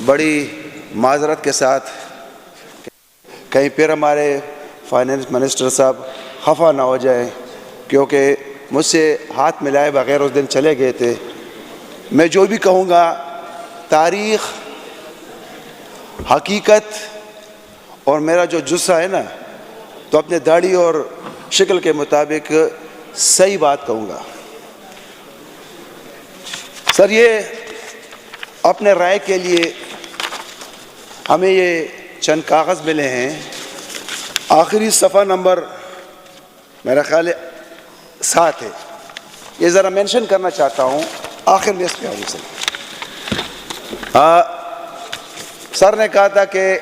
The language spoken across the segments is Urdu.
بڑی معذرت کے ساتھ کہیں پھر ہمارے فائنانس منسٹر صاحب خفا نہ ہو جائیں، کیونکہ مجھ سے ہاتھ ملائے بغیر اس دن چلے گئے تھے۔ میں جو بھی کہوں گا تاریخ، حقیقت اور میرا جو جسہ ہے نا، تو اپنے داڑھی اور شکل کے مطابق صحیح بات کہوں گا۔ سر، یہ اپنے رائے کے لیے ہمیں یہ چند کاغذ ملے ہیں۔ آخری صفحہ نمبر میرا خیال ہے 7 ہے، یہ ذرا مینشن کرنا چاہتا ہوں، آخر میں اس پہ آگے سے سر نے کہا تھا کہ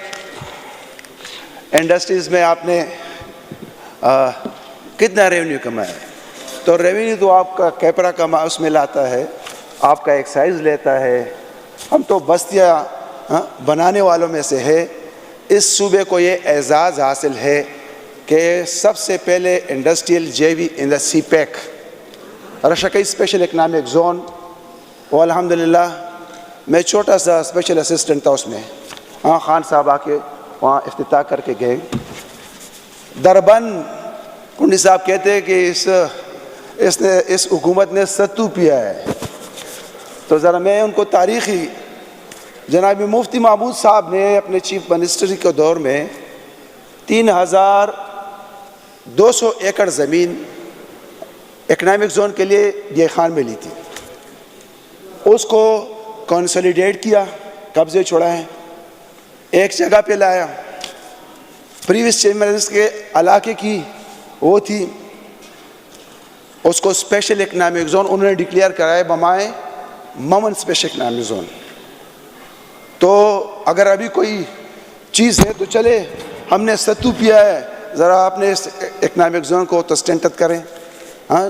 انڈسٹریز میں آپ نے کتنا ریونیو کمایا ہے، تو ریونیو تو آپ کا کیپرا کما اس میں لاتا ہے، آپ کا ایکسائز لیتا ہے، ہم تو بستیاں بنانے والوں میں سے ہے۔ اس صوبے کو یہ اعزاز حاصل ہے کہ سب سے پہلے انڈسٹریل جے وی ان دا سی پیک رشکی اسپیشل اکنامک زون، وہ الحمدللہ میں چھوٹا سا اسپیشل اسسٹنٹ تھا اس میں، خان صاحب آ کے وہاں افتتاح کر کے گئے۔ دربن کنڈی صاحب کہتے ہیں کہ اس حکومت نے ستو پیا ہے، تو ذرا میں ان کو تاریخی، جناب مفتی محمود صاحب نے اپنے چیف منسٹر کے دور میں 3200 ایکڑ زمین اکنامک زون کے لیے یہ خان میں لی تھی، اس کو کنسولیڈیٹ کیا، قبضے چھڑائے، ایک جگہ پہ لایا۔ پریویس چیف منسٹر کے علاقے کی وہ تھی، اس کو اسپیشل اکنامک زون انہوں نے ڈکلیئر کرایا بمائے ممن اسپیشل اکنامک زون۔ تو اگر ابھی کوئی چیز ہے تو چلے، ہم نے ستو پیا ہے، ذرا اپنے اس اکنامک زون کو تسٹینٹت کریں،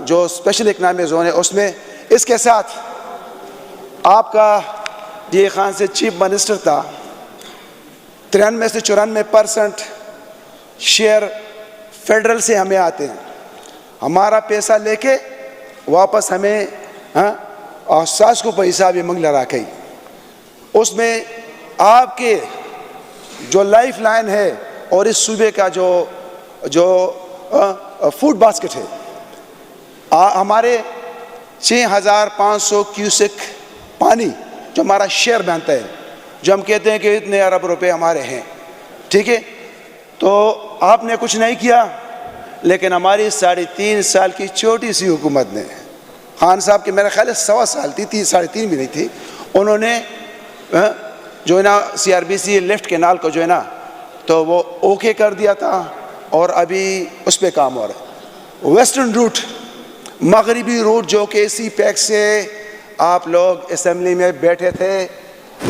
جو اسپیشل اکنامک زون ہے اس میں۔ اس کے ساتھ آپ کا یہ خان سے چیف منسٹر تھا، 93 سے 94% شیئر فیڈرل سے ہمیں آتے ہیں، ہمارا پیسہ لے کے واپس ہمیں احساس کو پیسہ بھی منگ لڑا کے، اس میں آپ کے جو لائف لائن ہے اور اس صوبے کا جو فوڈ باسکٹ ہے، ہمارے 6500 کیوسک پانی جو ہمارا شیئر بنتا ہے، جو ہم کہتے ہیں کہ اتنے ارب روپے ہمارے ہیں، ٹھیک ہے، تو آپ نے کچھ نہیں کیا، لیکن ہماری 3.5 سال کی چھوٹی سی حکومت نے، خان صاحب کے میرا خیال ہے 1.25 سال تھی، 3.5 بھی نہیں تھی، انہوں نے جو ہے نا C R B C left canal کو جو ہے نا تو وہ اوکے کر دیا تھا، اور ابھی اس پہ کام ہو رہا ہے۔ ویسٹرن روٹ، مغربی روٹ، جو کہ سی پیک سے آپ لوگ اسمبلی میں بیٹھے تھے،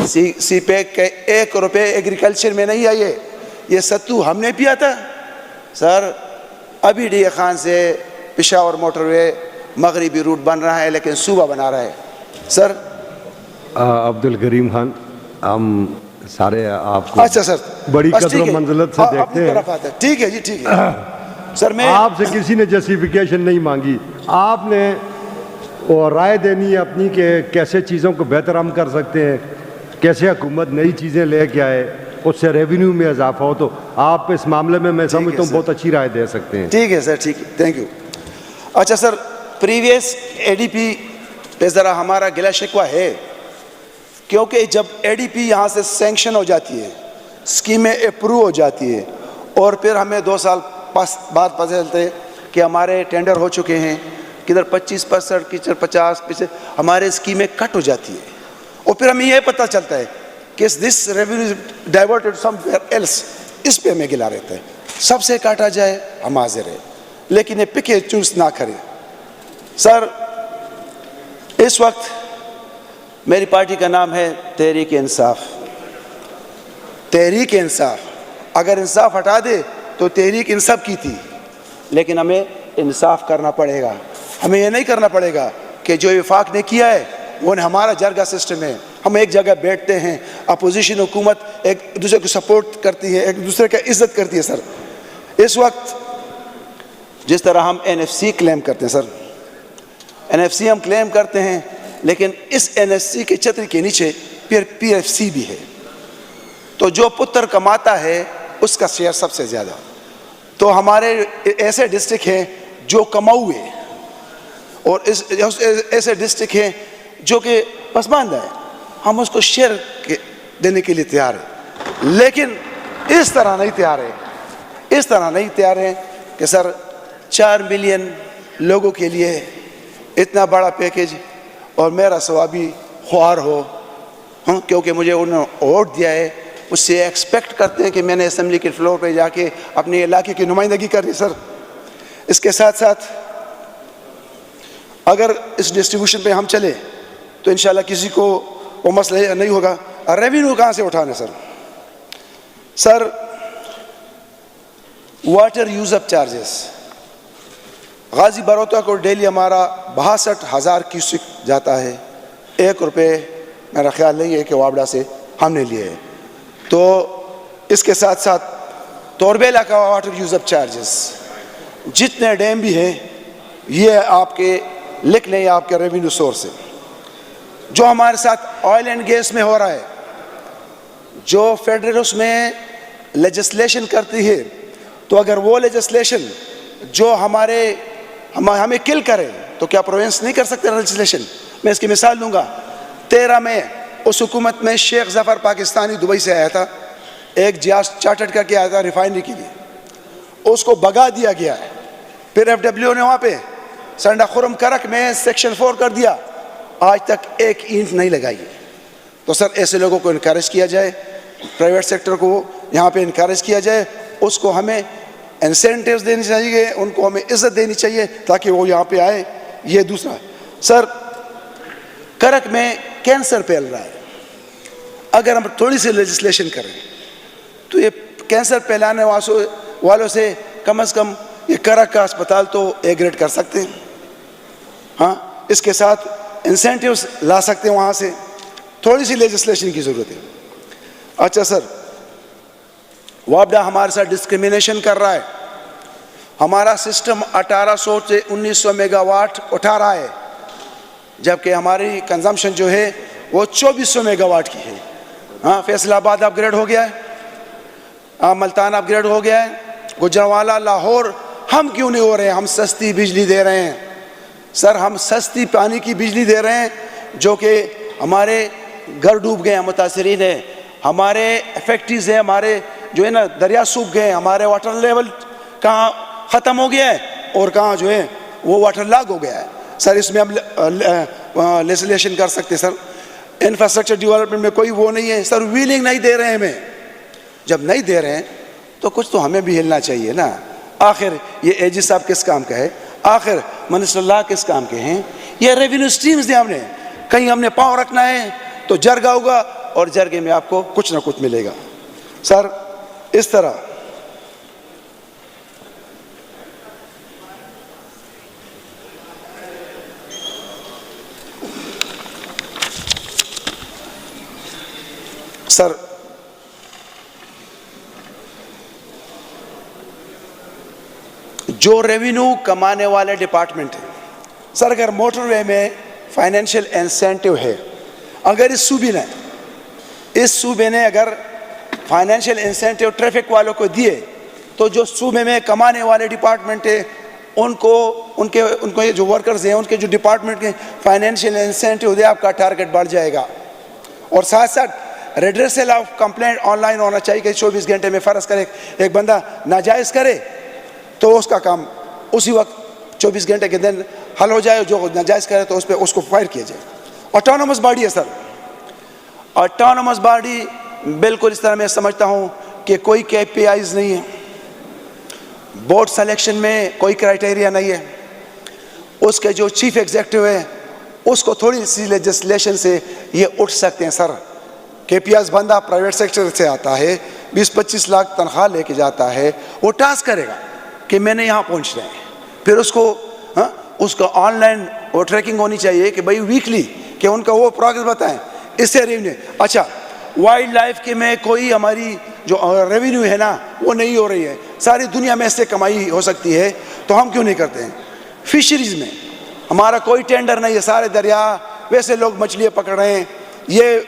سی پیک کے 1 روپے ایگریکلچر میں نہیں آئے، یہ ستو ہم نے پیا تھا۔ سر، ابھی ڈی اے خان سے پشاور موٹر وے مغربی روٹ بن رہا ہے، لیکن صوبہ بنا رہا ہے۔ سر عبدالکریم خان، ہم سارے آپ کو اچھا سر، بڑی قدر و منزلت سے دیکھتے ہیں۔ ٹھیک ہے جی، ٹھیک ہے سر۔ میں آپ سے کسی نے جسٹیفیکیشن نہیں مانگی، آپ نے وہ رائے دینی ہے اپنی کہ کیسے چیزوں کو بہتر ہم کر سکتے ہیں، کیسے حکومت نئی چیزیں لے کے آئے، اس سے ریونیو میں اضافہ ہو، تو آپ اس معاملے میں میں سمجھتا ہوں بہت اچھی رائے دے سکتے ہیں۔ ٹھیک ہے سر، ٹھیک ہے، تھینک یو۔ اچھا سر، پریویس اے ڈی پی پہ ذرا ہمارا گلہ شکوہ ہے، کیونکہ جب اے ڈی پی یہاں سے سینکشن ہو جاتی ہے، اسکیمیں اپروو ہو جاتی ہے، اور پھر ہمیں 2 سال بعد پتہ چلتے ہیں کہ ہمارے ٹینڈر ہو چکے ہیں، کدھر 25%، کدھر 50%، ہمارے اسکیمیں کٹ ہو جاتی ہے، اور پھر ہمیں یہ پتہ چلتا ہے کہ دس ریونیو ڈائیورٹڈ سم ویئر ایلس، اس پہ ہمیں گلا رہتا ہے۔ سب سے کاٹا جائے ہم حاضر ہیں، لیکن یہ پک اینڈ چوز نہ کریں۔ سر، اس وقت میری پارٹی کا نام ہے تحریک انصاف۔ تحریک انصاف، اگر انصاف ہٹا دے تو تحریک انصاف کی تھی، لیکن ہمیں انصاف کرنا پڑے گا۔ ہمیں یہ نہیں کرنا پڑے گا کہ جو وفاق نے کیا ہے وہ ہمارا جرگہ سسٹم ہے، ہم ایک جگہ بیٹھتے ہیں، اپوزیشن حکومت ایک دوسرے کو سپورٹ کرتی ہے، ایک دوسرے کا عزت کرتی ہے۔ سر، اس وقت جس طرح ہم این ایف سی کلیم کرتے ہیں، سر این ایف سی ہم کلیم کرتے ہیں، لیکن اس این ایف سی کے چھتری کے نیچے پی ایف سی بھی ہے، تو جو پتر کماتا ہے اس کا شیئر سب سے زیادہ. تو ہمارے ایسے ڈسٹرکٹ ہیں جو کماؤ ہیں اور ایسے ڈسٹرکٹ ہیں جو کہ پسماندہ ہے, ہم اس کو شیئر دینے کے لیے تیار ہیں, لیکن اس طرح نہیں تیار ہیں کہ سر 4 ملین لوگوں کے لیے اتنا بڑا پیکیج اور میرا ثوابی خوار ہو, کیونکہ مجھے انہوں نے ووٹ دیا ہے, اس سے ایکسپیکٹ کرتے ہیں کہ میں نے اسمبلی کے فلور پہ جا کے اپنے علاقے کی نمائندگی کرنی. سر اس کے ساتھ ساتھ اگر اس ڈسٹریبیوشن پہ ہم چلے تو انشاءاللہ کسی کو وہ مسئلہ نہیں ہوگا. ریونیو کہاں سے اٹھانے سر واٹر یوز اپ چارجز غازی بروتا کو ڈیلی ہمارا 62,000 کیوسک جاتا ہے, 1 روپے میرا خیال نہیں ہے کہ وابڈا سے ہم نے لیے ہے. تو اس کے ساتھ ساتھ توربیلا کا واٹر یوز اپ چارجز جتنے ڈیم بھی ہیں یہ آپ کے لکھ لیں, آپ کے ریونیو سورس ہے. جو ہمارے ساتھ آئل اینڈ گیس میں ہو رہا ہے, جو فیڈرل اس میں لیجسلیشن کرتی ہے, تو اگر وہ لیجسلیشن جو ہمیں کل کرے تو کیا پروونس نہیں کر سکتے لیجسلیشن؟ میں اس کی مثال دوں گا. 13 میں اس حکومت میں شیخ ظفر پاکستانی دبئی سے آیا تھا, ایک جہاز چارٹرڈ کر کے آیا تھا ریفائنری کے لیے, اس کو بگا دیا گیا ہے. پھر FW نے وہاں پہ سنڈا خرم کرک میں سیکشن 4 کر دیا, آج تک ایک اینٹ نہیں لگائی. تو سر ایسے لوگوں کو انکریج کیا جائے, پرائیویٹ سیکٹر کو یہاں پہ انکریج کیا جائے, اس کو ہمیں انسینٹیوز دینی چاہیے, ان کو ہمیں عزت دینی چاہیے تاکہ وہ یہاں پہ آئے. یہ دوسرا سر کرک میں کینسر پھیل رہا ہے, اگر ہم تھوڑی سی لیجسلیشن کریں تو یہ کینسر پھیلانے والوں سے کم از کم یہ کرک کا اسپتال تو اے گریڈ کر سکتے ہیں. ہاں اس کے ساتھ انسینٹیوز لا سکتے ہیں وہاں سے, تھوڑی سی لیجسلیشن کی ضرورت ہے. اچھا سر وابڈا ہمارے ساتھ ڈسکریمنیشن کر رہا ہے, ہمارا سسٹم 1800 سے 1900 میگا واٹ اٹھا رہا ہے, جبکہ ہماری کنزمپشن جو ہے وہ 2400 میگا واٹ کی ہے. ہاں فیصل آباد اپ گریڈ ہو گیا ہے, ہاں ملتان اپ گریڈ ہو گیا ہے, گجرانوالہ لاہور ہم کیوں نہیں ہو رہے ہیں؟ ہم سستی بجلی دے رہے ہیں سر, ہم سستی پانی کی بجلی دے رہے ہیں, جو کہ ہمارے گھر ڈوب گئے ہیں, متاثرین ہیں, ہمارے فیکٹریز ہیں, ہمارے جو ہے نا دریا سوکھ گئے ہیں, ہمارے واٹر لیول کہاں ختم ہو گیا ہے اور کہاں جو ہے وہ واٹر لاگ ہو گیا ہے. سر اس میں ہم لیجسلیشن کر سکتے ہیں. سر انفراسٹرکچر ڈیولپمنٹ میں کوئی وہ نہیں ہے سر, ویلنگ نہیں دے رہے ہیں ہمیں. جب نہیں دے رہے ہیں تو کچھ تو ہمیں بھی ہلنا چاہیے نا. آخر یہ اے جی صاحب کس کام کا ہے, آخر منسٹر اللہ کس کام کے ہیں؟ یہ ریونیو سٹریمز دیں ہم نے, کہیں ہم نے پاؤں رکھنا ہے تو جرگا ہوگا اور جرگے میں آپ کو کچھ نہ کچھ ملے گا. سر اس طرح سر جو ریونیو کمانے والے ڈپارٹمنٹ ہیں, سر اگر موٹر وے میں فائنینشیل انسینٹیو ہے, اگر اس صوبے نے اگر فائنینشیل انسینٹیو ٹریفک والوں کو دیے, تو جو صوبے میں کمانے والے ڈپارٹمنٹ ہیں ان کو جو ورکرز ہیں ان کے جو ڈپارٹمنٹ کے فائنینشیل انسینٹیو دے, آپ کا ٹارگٹ بڑھ جائے گا. اور ساتھ ساتھ redressal of complaint on line ہونا چاہیے کہ 24 گھنٹے میں فرض کرے ایک بندہ ناجائز کرے تو اس کا کام اسی وقت 24 گھنٹے کے دن حل ہو جائے, جو ناجائز کرے تو اس کو فائر کیا جائے. آٹونومس باڈی ہے سر, آٹونومس باڈی بالکل اس طرح میں سمجھتا ہوں کہ کوئی KPIs نہیں ہے, بورڈ سلیکشن میں کوئی کرائٹیریا نہیں ہے, اس کے جو چیف ایگزیکٹو ہے اس کو تھوڑی سی لیجسلیشن سے یہ اٹھ سکتے ہیں. سر KPIs بندہ پرائیویٹ سیکٹر سے آتا ہے, 20-25 لاکھ تنخواہ لے کے جاتا ہے, وہ ٹاسک کرے گا کہ میں نے یہاں پہنچنا ہے, پھر اس کو آن لائن وہ ٹریکنگ ہونی چاہیے کہ بھائی ویکلی کہ ان کا وہ پروگریس بتائیں, اس سے ریونیو. اچھا وائلڈ لائف کے میں کوئی ہماری جو ریونیو ہے نا وہ نہیں ہو رہی ہے, ساری دنیا میں اس سے کمائی ہو سکتی ہے, تو ہم کیوں نہیں کرتے ہیں؟ فشریز میں ہمارا کوئی ٹینڈر نہیں ہے, سارے دریا ویسے لوگ مچھلیاں پکڑ رہے ہیں. یہ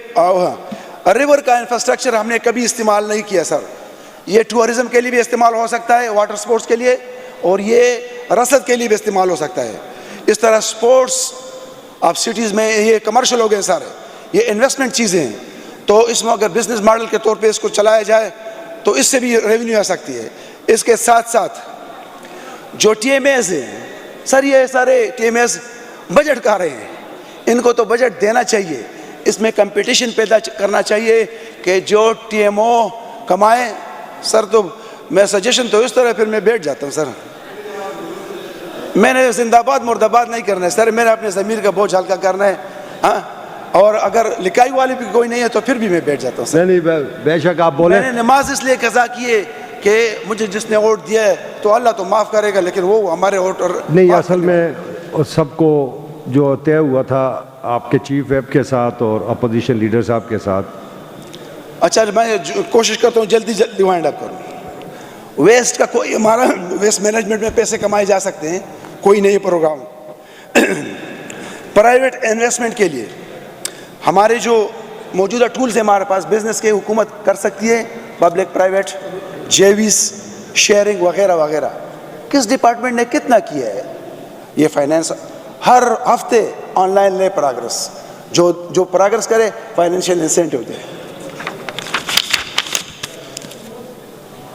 ریور کا انفراسٹرکچر ہم نے کبھی استعمال نہیں کیا سر. یہ ٹورزم کے لیے بھی استعمال ہو سکتا ہے, واٹر سپورٹس کے لیے, اور یہ رسد کے لیے بھی استعمال ہو سکتا ہے. اس طرح سپورٹس آپ سٹیز میں یہ کمرشل ہو گئے سر, یہ انویسٹمنٹ چیزیں ہیں, تو اس میں اگر بزنس ماڈل کے طور پہ اس کو چلایا جائے تو اس سے بھی ریونیو آ سکتی ہے. اس کے ساتھ ساتھ جو ٹی ایم ایز ہیں سر, یہ سارے ٹی ایم ایز بجٹ کا رہے ہیں, ان کو تو بجٹ دینا چاہیے. اس میں کمپٹیشن پیدا کرنا چاہیے کہ جو ٹی ایم او کمائیں. سر تو میں سجیشن تو اس طرح پھر میں بیٹھ جاتا ہوں سر, میں نے زندہ باد مرد آباد نہیں کرنا ہے سر, میں نے اپنے ضمیر کا بوجھ ہلکا کرنا ہے. ہاں, اور اگر لکھائی والے بھی کوئی نہیں ہے تو پھر بھی میں بیٹھ جاتا ہوں سر. نہیں بے شک آپ بولیں. میں نے نماز اس لیے قضا کی ہے کہ مجھے جس نے ووٹ دیا ہے تو اللہ تو معاف کرے گا, لیکن وہ ہمارے ووٹ نہیں, اصل میں سب کو جو طے ہوا تھا آپ کے چیف ویب کے ساتھ اور اپوزیشن لیڈر صاحب کے ساتھ. اچھا, میں کوشش کرتا ہوں جلدی وائنڈ اپ کروں. ویسٹ کا کوئی, ہمارا ویسٹ مینجمنٹ میں پیسے کمائے جا سکتے ہیں, کوئی نہیں پروگرام. پرائیویٹ انویسٹمنٹ کے لیے ہمارے جو موجودہ ٹولز ہیں ہمارے پاس, بزنس کے حکومت کر سکتی ہے, پبلک پرائیویٹ, جیویز, شیئرنگ وغیرہ وغیرہ. کس ڈپارٹمنٹ نے کتنا کیا ہے یہ فائنینس؟ ہر ہفتے آن لائن لے پراگرس, جو پراگرس کرے فائنینشیل انسینٹیو دے.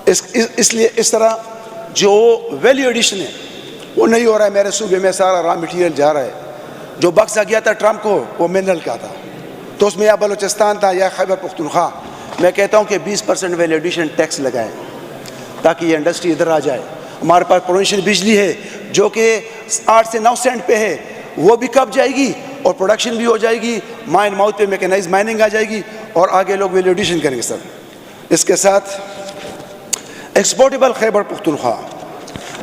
اس لیے اس طرح جو ویلیو ایڈیشن ہے وہ نہیں ہو رہا ہے. میرے صوبے میں سارا را مٹیریل جا رہا ہے. جو بکسا گیا تھا ٹرمپ کو وہ منرل کا تھا, تو اس میں یا بلوچستان تھا یا خیبر پختونخوا. میں کہتا ہوں کہ 20% ویلیو ایڈیشن ٹیکس لگائیں تاکہ یہ انڈسٹری ادھر آ جائے. ہمارے پاس پروونشل بجلی ہے جو کہ 8 سے 9 سینٹ پہ ہے, وہ بھی کب جائے گی اور پروڈکشن بھی ہو جائے گی. مائن ماؤتھ پہ میکنائز مائننگ آ جائے گی اور آگے لوگ ویلیو ایڈیشن کریں گے سر. اس کے ساتھ ایکسپورٹیبل خیبر پختونخوا,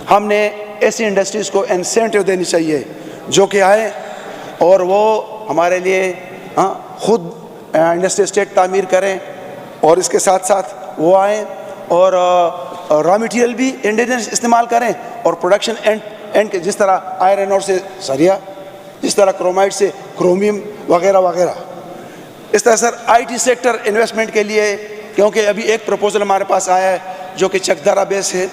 ہم نے ایسی انڈسٹریز کو انسینٹیو دینی چاہیے جو کہ آئے اور وہ ہمارے لیے خود انڈسٹری اسٹیٹ تعمیر کریں, اور اس کے ساتھ ساتھ وہ آئیں اور را مٹیریل بھی انڈینس استعمال کریں, اور پروڈکشن اینڈ جس طرح آئرن اور سے سریا, جس طرح کرومائٹ سے کرومیم وغیرہ وغیرہ. اس طرح سر آئی ٹی سیکٹر انویسٹمنٹ کے لیے, کیونکہ ابھی ایک پروپوزل ہمارے پاس آیا ہے جو کہ چکدارا بیس ہے,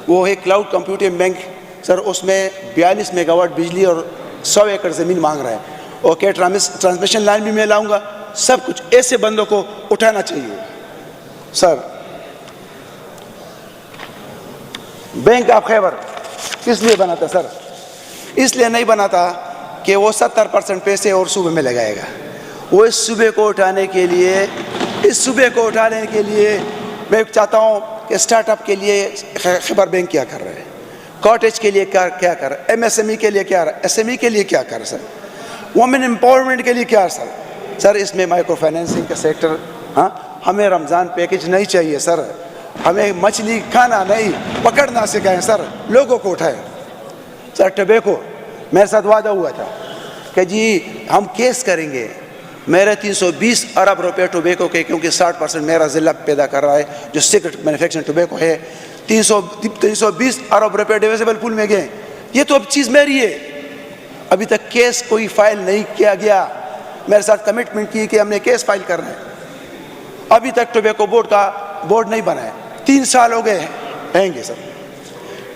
وہ ہے کلاؤڈ کمپیوٹنگ بینک. سر اس میں 42 میگا واٹ بجلی اور 100 ایکڑ زمین مانگ رہا ہے. اوکے, ٹرانسمیشن لائن بھی میں لاؤں گا. سب کچھ ایسے بندوں کو اٹھانا چاہیے. سر بینک آف خیبر کس لیے بنا تھا سر؟ اس لیے نہیں بنا تھا کہ وہ 70% پیسے اور صوبے میں لگائے گا. وہ اس صوبے کو اٹھانے کے لیے میں چاہتا ہوں کہ اسٹارٹ اپ کے لیے خیبر بینک کیا کر رہا ہے, کاٹیج کے لیے کیا کر رہا ہے, ایم ایس ایم ای کے لیے کیا, ایس ایم ای کے لیے کیا کر رہا ہے سر, وومن امپاورمنٹ کے لیے کیا سر. سر اس میں مائکرو فائنینسنگ کا سیکٹر, ہمیں رمضان پیکج نہیں چاہیے سر, ہمیں مچھلی کھانا نہیں پکڑنا سکھائیں سر, لوگوں کو اٹھائیں. سر ٹبیکو, میرے ساتھ وعدہ ہوا تھا کہ جی ہم کیس کریں گے. میرے 320 ارب روپے ٹوبیکو کے, کیونکہ 60% میرا ضلع پیدا کر رہا ہے جو سیکرٹ مینوفیکچرنگ ٹوبیکو ہے, 320 ارب روپے ڈیویزیبل پول میں گئے. یہ تو اب چیز میری ہے, ابھی تک کیس کوئی فائل نہیں کیا گیا. میرے ساتھ کمٹمنٹ کی کہ ہم نے کیس فائل کرنا ہے, ابھی تک ٹوبیکو بورڈ نہیں بنا ہے. 3 سال ہو گئے ہیں گے سر.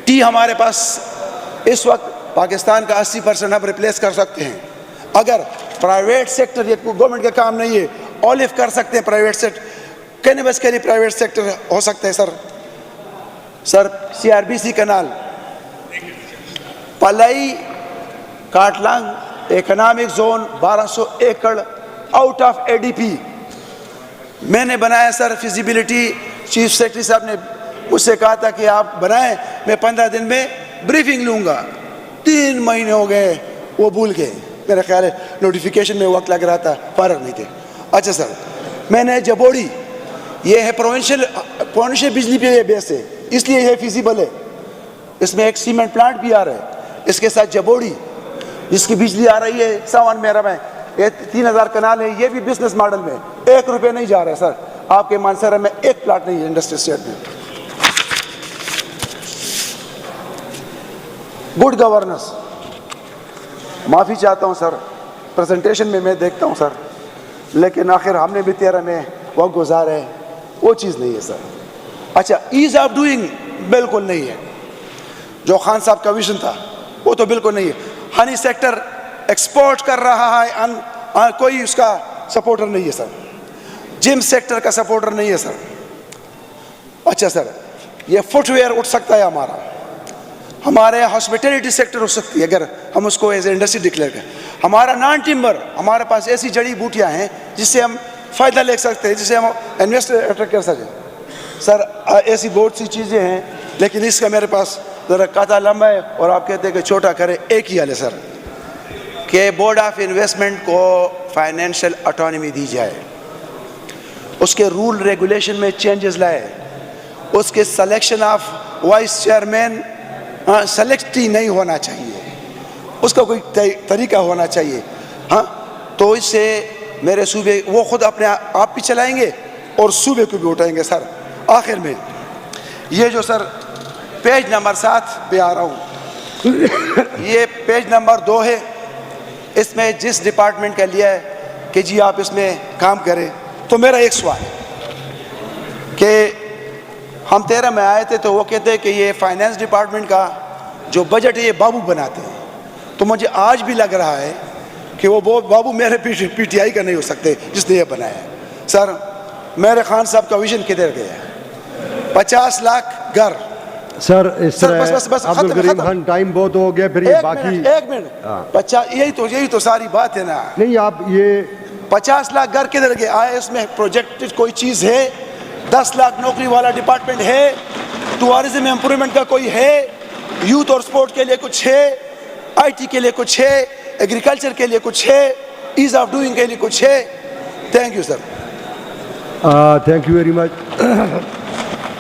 ٹی ہمارے پاس اس وقت پاکستان کا 80% ہم ریپلیس کر سکتے ہیں اگر پرائیویٹ سیکٹر, یہ گورنمنٹ کا کام نہیں ہے, اولیو کر سکتے ہیں پرائیویٹ سیکٹر. کینیبس کے لیے پرائیویٹ سیکٹر ہو سکتا ہے sir. Sir C R B C canal, پلائی Katlang economic zone 1200 acre out of A D P میں نے بنایا سر. فیزیبلٹی چیف سیکرٹری صاحب نے مجھ سے کہا تھا کہ آپ بنائیں, میں 15 دن میں بریفنگ لوں گا. 3 مہینے ہو گئے, وہ بھول گئے. میرا خیال ہے نوٹیفیکیشن میں وقت لگ رہا تھا, فارغ نہیں تھے. اچھا سر, میں نے جبوڑی, یہ ہے پروونشل بجلی پہ یہ بیس ہے, اس لیے یہ فیزیبل ہے. اس میں ایک سیمنٹ پلانٹ بھی آ رہا ہے. اس کے ساتھ جبوڑی جس کی بجلی آ رہی ہے ساون میرا میں, یہ 3000 کنال ہے, یہ بھی بزنس ماڈل میں 1 روپے نہیں جا رہا ہے سر. آپ کے مانسرا میں 1 پلاٹ نہیں ہے انڈسٹری اسٹیٹ میں. گڈ گورننس, معافی چاہتا ہوں سر, پریزنٹیشن میں دیکھتا ہوں سر, لیکن آخر ہم نے بھی 13 میں وقت گزار ہے، وہ چیز نہیں ہے سر. اچھا ایز آف ڈوئنگ بالکل نہیں ہے. جو خان صاحب کا ویژن تھا وہ تو بالکل نہیں ہے. ہنی سیکٹر ایکسپورٹ کر رہا ہے، کوئی اس کا سپورٹر نہیں ہے سر. جم سیکٹر کا سپورٹر نہیں ہے سر. اچھا سر یہ فٹ ویئر اٹھ سکتا ہے ہمارا، ہمارے ہاسپٹیلٹی سیکٹر ہو سکتی ہے اگر ہم اس کو ایز اے انڈسٹری ڈکلیئر کریں. ہمارا نان ٹمبر، ہمارے پاس ایسی جڑی بوٹیاں ہیں جس سے ہم فائدہ لے سکتے ہیں، جس سے ہم انویسٹر اٹریکٹ کر سکیں. سر ایسی بہت سی چیزیں ہیں، لیکن اس کا میرے پاس ذرا کاتا لمبا ہے اور آپ کہتے ہیں کہ چھوٹا کرے. ایک ہی حل ہے سر کہ بورڈ آف انویسٹمنٹ کو فائنینشیل اٹانومی دی جائے، اس کے رول ریگولیشن میں چینجز لائے، اس کے سلیکشن آف وائس چیئرمین سلیکٹی نہیں ہونا چاہیے، اس کا کوئی طریقہ ہونا چاہیے. ہاں تو اس سے میرے صوبے وہ خود اپنے آپ بھی چلائیں گے اور صوبے کو بھی اٹھائیں گے. سر آخر میں یہ جو سر پیج نمبر 7 پہ آ رہا ہوں، یہ پیج نمبر 2 ہے. اس میں جس ڈپارٹمنٹ کا لیا ہے کہ جی آپ اس میں کام کریں، تو میرا ایک سوال ہے کہ ہم 13 میں آئے تھے تو وہ کہتے ہیں کہ یہ فائنانس ڈپارٹمنٹ کا جو بجٹ ہے یہ بابو بناتے ہیں. تو مجھے آج بھی لگ رہا ہے کہ وہ بابو میرے پی ٹی آئی کا نہیں ہو سکتے جس نے یہ بنایا ہے. سر میرے خان صاحب کا ویژن کدھر گیا ہے؟ 50 لاکھ گھر. سر اس طرح بس عبد الکریم خان ٹائم بہت ہو گیا، پھر یہ باقی ایک منٹ یہی تو ساری بات ہے نا. نہیں آپ یہ 50 لاکھ گھر کدھر گئے؟ آئے اس میں پروجیکٹ کوئی چیز ہے؟ 10 لاکھ نوکری والا ڈپارٹمنٹ ہے؟ ٹورازم امپرومنٹ کا کوئی ہے؟ یوتھ اور سپورٹ کے لیے کچھ ہے؟ آئی ٹی کے لیے کچھ ہے؟ ایگریکلچر کے لیے کچھ ہے؟ ایز آف ڈوئنگ کے لیے کچھ ہے؟ Thank you sir. Thank you very much.